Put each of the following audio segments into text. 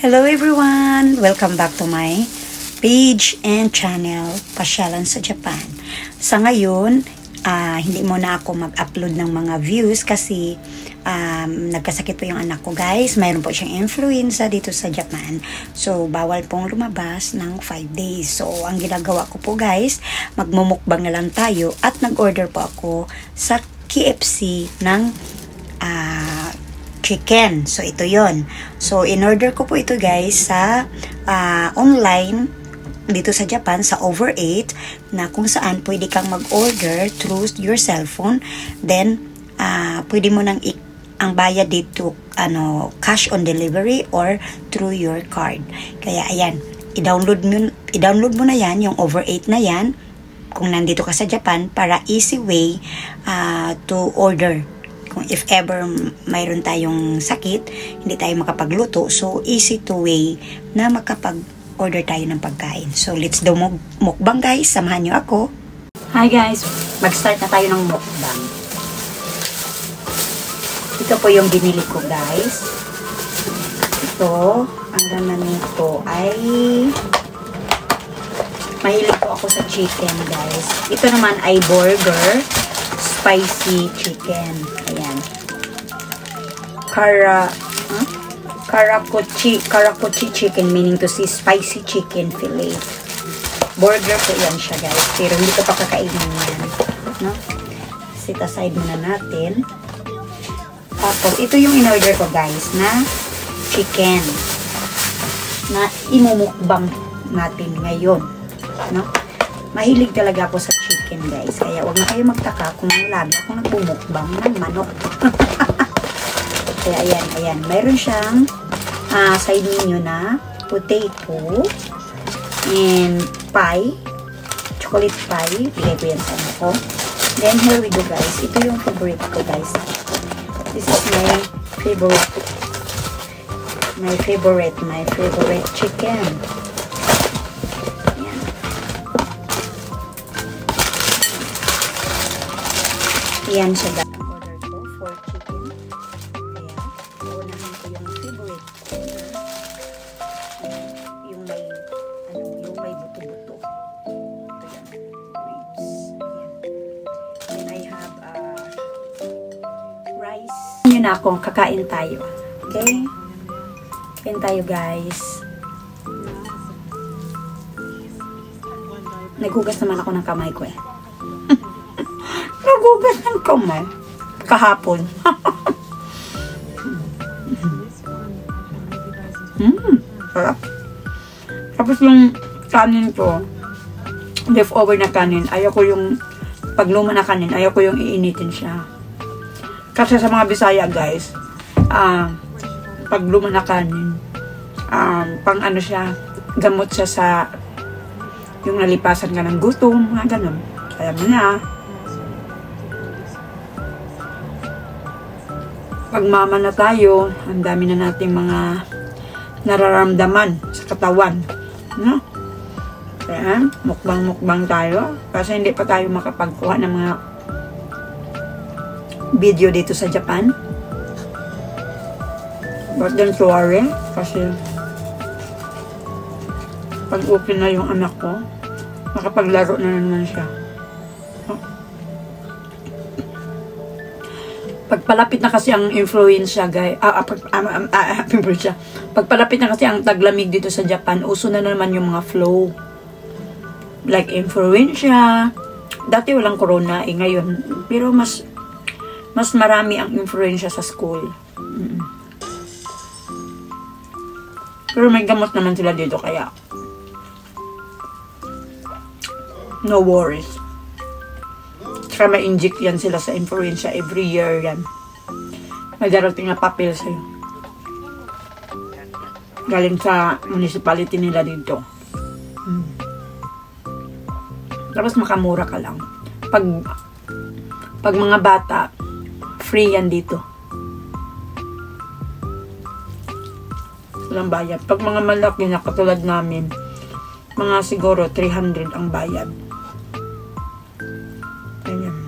Hello everyone! Welcome back to my page and channel, Pasyalan sa Japan. Sa ngayon, hindi muna ako mag-upload ng mga views kasi nagkasakit po yung anak ko guys. Mayroon po siyang influenza dito sa Japan. So, bawal pong lumabas ng 5 days. So, ang ginagawa ko po guys, magmumukbang na lang tayo at nag-order po ako sa KFC ng chicken. So, ito yon. So, in-order ko po ito guys sa online dito sa Japan, sa Over 8, na kung saan pwede kang mag-order through your cellphone. Then, pwede mo nang ang bayad dito, cash on delivery or through your card. Kaya, ayan, i-download mo na yan, yung Over 8 na yan, kung nandito ka sa Japan, para easy way to order. Kung if ever mayroon tayong sakit, hindi tayo makapagluto, so easy to way na makapag-order tayo ng pagkain. So let's do mukbang guys, samahan nyo ako. Hi guys, mag-start na tayo ng mukbang. Ito po yung binili ko guys. Ito, ang laman nito ay mahilig po ako sa chicken guys. Ito naman ay burger spicy chicken. Ayan. Karakuchi chicken, meaning to say spicy chicken fillet. Burger po yan siya guys. Pero hindi ko pa kakainin yan. No? Set aside muna natin. Tapos, ito yung in-order ko guys na chicken. Na imumukbang natin ngayon. No? Mahilig talaga ako sa chicken guys. Kaya huwag na kayo magtaka kung lagi akong nagbumukbang ng manok. Kaya ayan. Mayroon siyang side menu na potato and pie. Chocolate pie. Bigay ko yan sa ano ko. Then here we go guys. Ito yung favorite ko guys. This is my favorite chicken. Yan siya guys. Order ko for chicken. Ayan. Uunahan ko yung favorite ko. Yung may buto-buto. Ito yan. Ribs. Ayan. And I have rice. Yun na ako. Kakain tayo. Okay? Kakain tayo guys. Naghugas naman ako ng kamay ko eh. Nagugas ng kamay. Kahapon. Sarap. Tapos yung kanin ko, leftover na kanin, ayaw ko yung pag luma na kanin, ayaw ko yung iinitin siya. Kasi sa mga Bisaya guys, pag luma na kanin, pang ano siya, gamot siya sa yung nalipasan ka ng gutom, mga ganun. Kaya mo na. Pagmama na tayo, ang dami na nating mga nararamdaman sa katawan. No? Kaya, mukbang tayo. Kasi hindi pa tayo makapagkuha ng mga video dito sa Japan. But don't worry, kasi pag-open na yung anak ko, makapaglaro na naman siya. Pagpalapit na kasi ang influensya, guys. Pagpalapit na kasi ang taglamig dito sa Japan, uso na naman yung mga flu. Like influensya. Dati walang corona, ngayon. Pero mas marami ang influensya sa school. Pero may gamot naman sila dito, kaya no worries. Saka ma-inject yan sila sa influenza every year yan. May darating na papel sa'yo. Galing sa municipality nila dito. Tapos makamura ka lang. Pag mga bata, free yan dito. Walang bayad. Pag mga malaki na katulad namin, mga siguro 300 ang bayad. Ayan.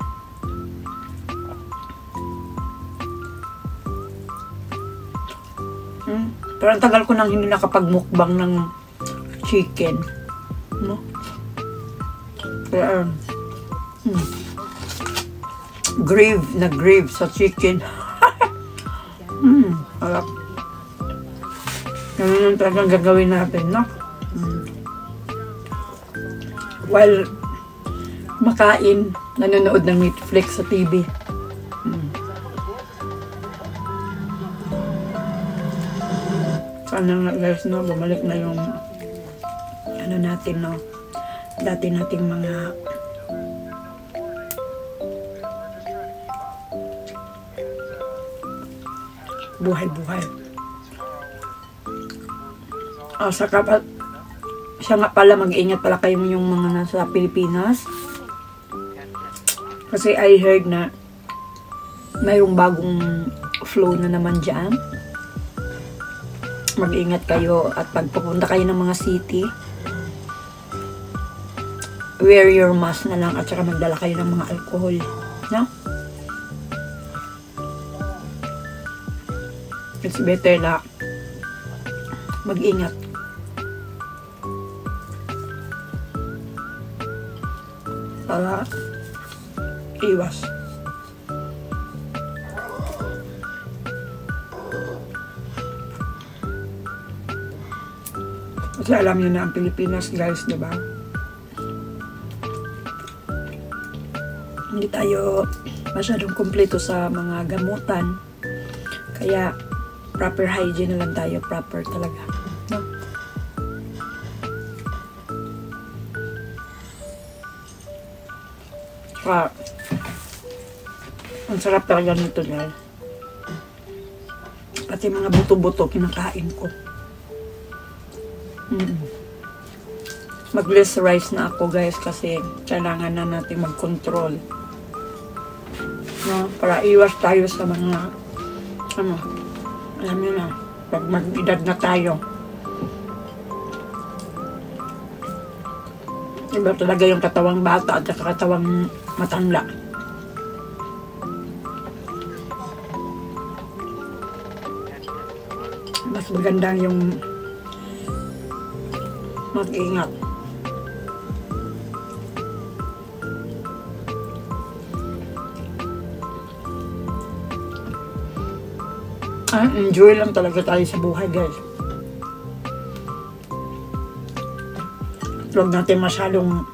Pero ang tagal ko nang hindi nakapag-mukbang ng chicken. No? Kaya, grave sa chicken. Harap. Ganun yung talagang gagawin natin, no? While makain, nanonood ng Netflix sa TV. Sana nga guys, no, bumalik na yung ano natin, no, dati nating mga buhay-buhay. Saka pa, siya nga pala, mag-ingat pala kayo yung mga nasa Pilipinas. Kasi I heard na mayroong bagong flow na naman dyan. Mag-ingat kayo at pag pupunta kayo ng mga city, wear your mask na lang at saka magdala kayo ng mga alcohol. No? It's better na mag-ingat. Para iwas. Kasi alam niyo na ang Pilipinas, guys, di ba? Hindi tayo masyadong kumpleto sa mga gamutan. Kaya proper hygiene na lang tayo, proper talaga. No? Ang sarap talaga nito, guys. Pati mga buto-buto kinakain ko. Mag-less rice na ako, guys, kasi kailangan na natin mag-control, no? Para iwas tayo sa mga ano, alam niyo na, pag mag-edad na tayo, iba talaga yung katawang bata at katawang matanda. Mas magandang yung mag-ingat. Enjoy lang talaga tayo sa buhay, guys. Huwag natin masyadong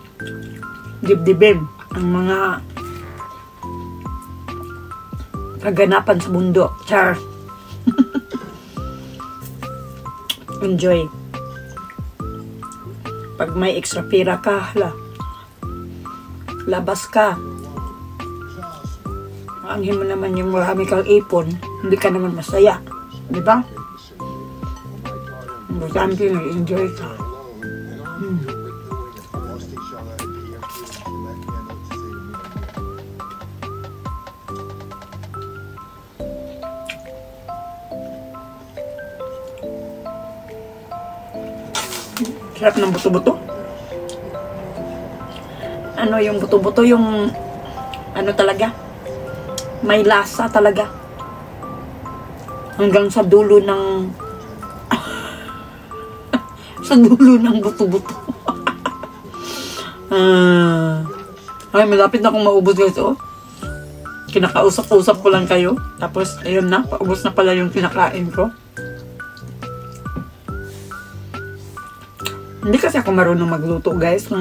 dibdibin ang mga kaganapan sa mundo. Char. Enjoy. Pag may extra pera ka, labas ka. Aanhin mo naman yung marami kang ipon, hindi ka naman masaya. Di ba? Importante na enjoy ka. Sarap ng buto-buto. Ano yung buto-buto? Yung ano talaga? May lasa talaga. Hanggang sa dulo ng sa dulo ng buto-buto. Ay, malapit na akong maubos, guys. Oh. Kinakausap-usap ko lang kayo. Tapos, ayun na. Paubos na pala yung kinakain ko. Hindi kasi ako marunong magluto, guys.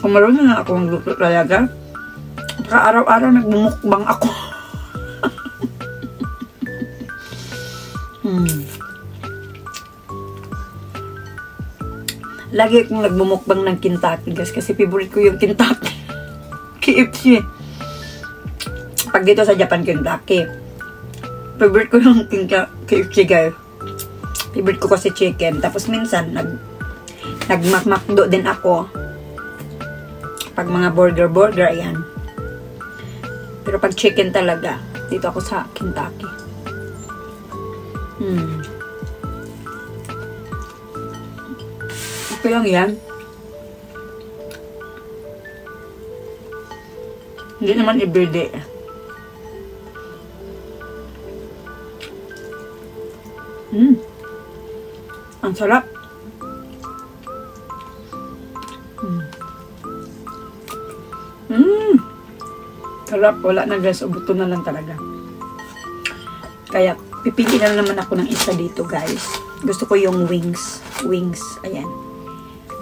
Kung marunong na ako magluto talaga, baka araw-araw nagmumukbang ako. Lagi akong nagmumukbang ng Kentucky, guys, kasi favorite ko yung Kentucky. KFC. Pag dito sa Japan, Kentucky. Favorite ko yung KFC, guys. Favorite ko kasi chicken. Tapos minsan, nagmakmakdo din ako. Pag mga burger, ayan. Pero pag chicken talaga, dito ako sa Kentucky. Okay lang yan. Hindi naman everyday. Ang sarap. Sarap. Wala na guys. Ubuto na lang talaga. Kaya, pipili na naman ako ng isa dito guys. Gusto ko yung wings. Wings. Ayan.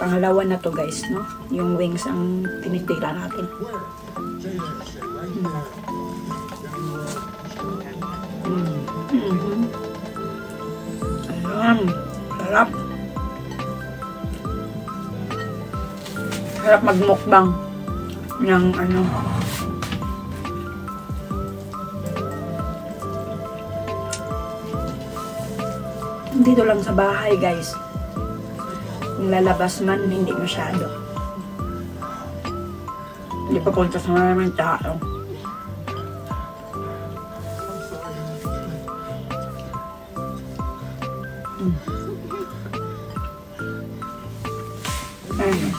Pangalawa na to guys, no? Yung wings ang tinitira natin. Ayan. Sarap. Sarap magmukbang ng ano. Dito lang sa bahay guys. Kung lalabas man, hindi masyado. Hindi pa punta sa maraming tao. Ayun.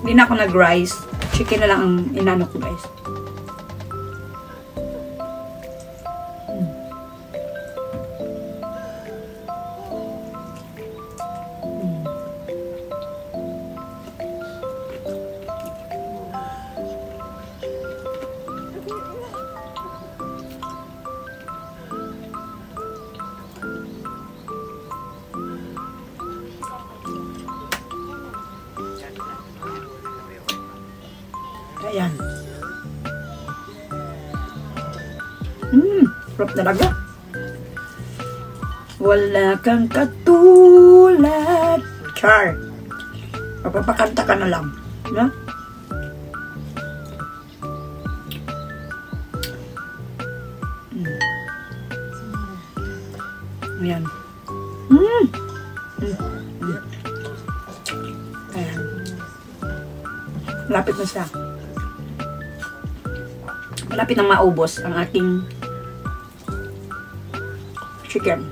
Hindi na ako nag-rice. Chicken na lang ang inano ko guys. Ayan. Sarap talaga. Wala kang katulad. Char. Papapakanta ka na lang. No? Ayan. Ayan. Malapit na siya. Malapit na maubos ang ating chicken.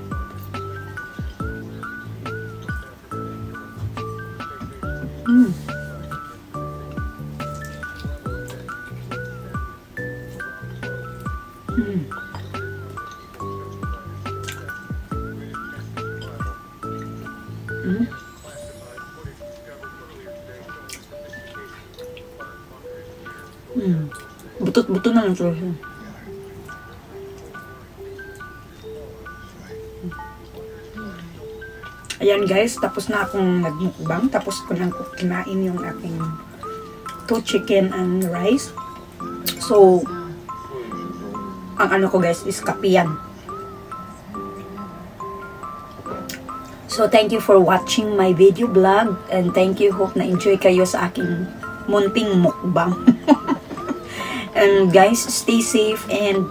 Butot-buto na lang siya. Ayan guys, tapos na akong nagmukbang. Tapos ko lang kinain yung aking 2 chicken and rice. So, ang ano ko guys is kapiyan. So, thank you for watching my video vlog. And thank you, hope na enjoy kayo sa aking munting mukbang. And guys, stay safe and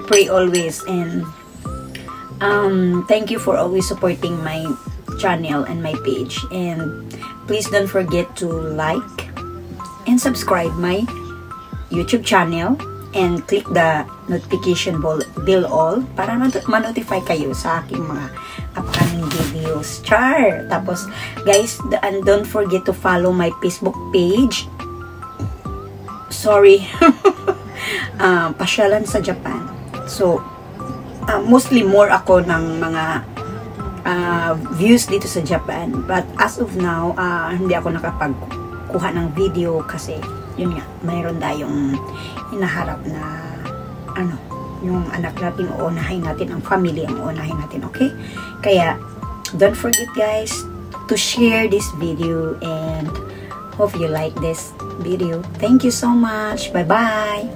pray always. And thank you for always supporting my channel and my page. And please don't forget to like and subscribe my YouTube channel. And click the notification bell all para ma-notify kayo sa aking mga upcoming videos. Char! Tapos, guys, and don't forget to follow my Facebook page. Sorry. Pasyalan sa Japan. So, mostly more ako ng mga views dito sa Japan. But as of now, hindi ako nakapagkuha ng video kasi, yun nga, mayroon tayong hinaharap na, yung anak natin, uunahin natin, ang family ang uunahin natin, okay? Kaya, don't forget guys, to share this video and hope you like this video. Thank you so much. Bye-bye.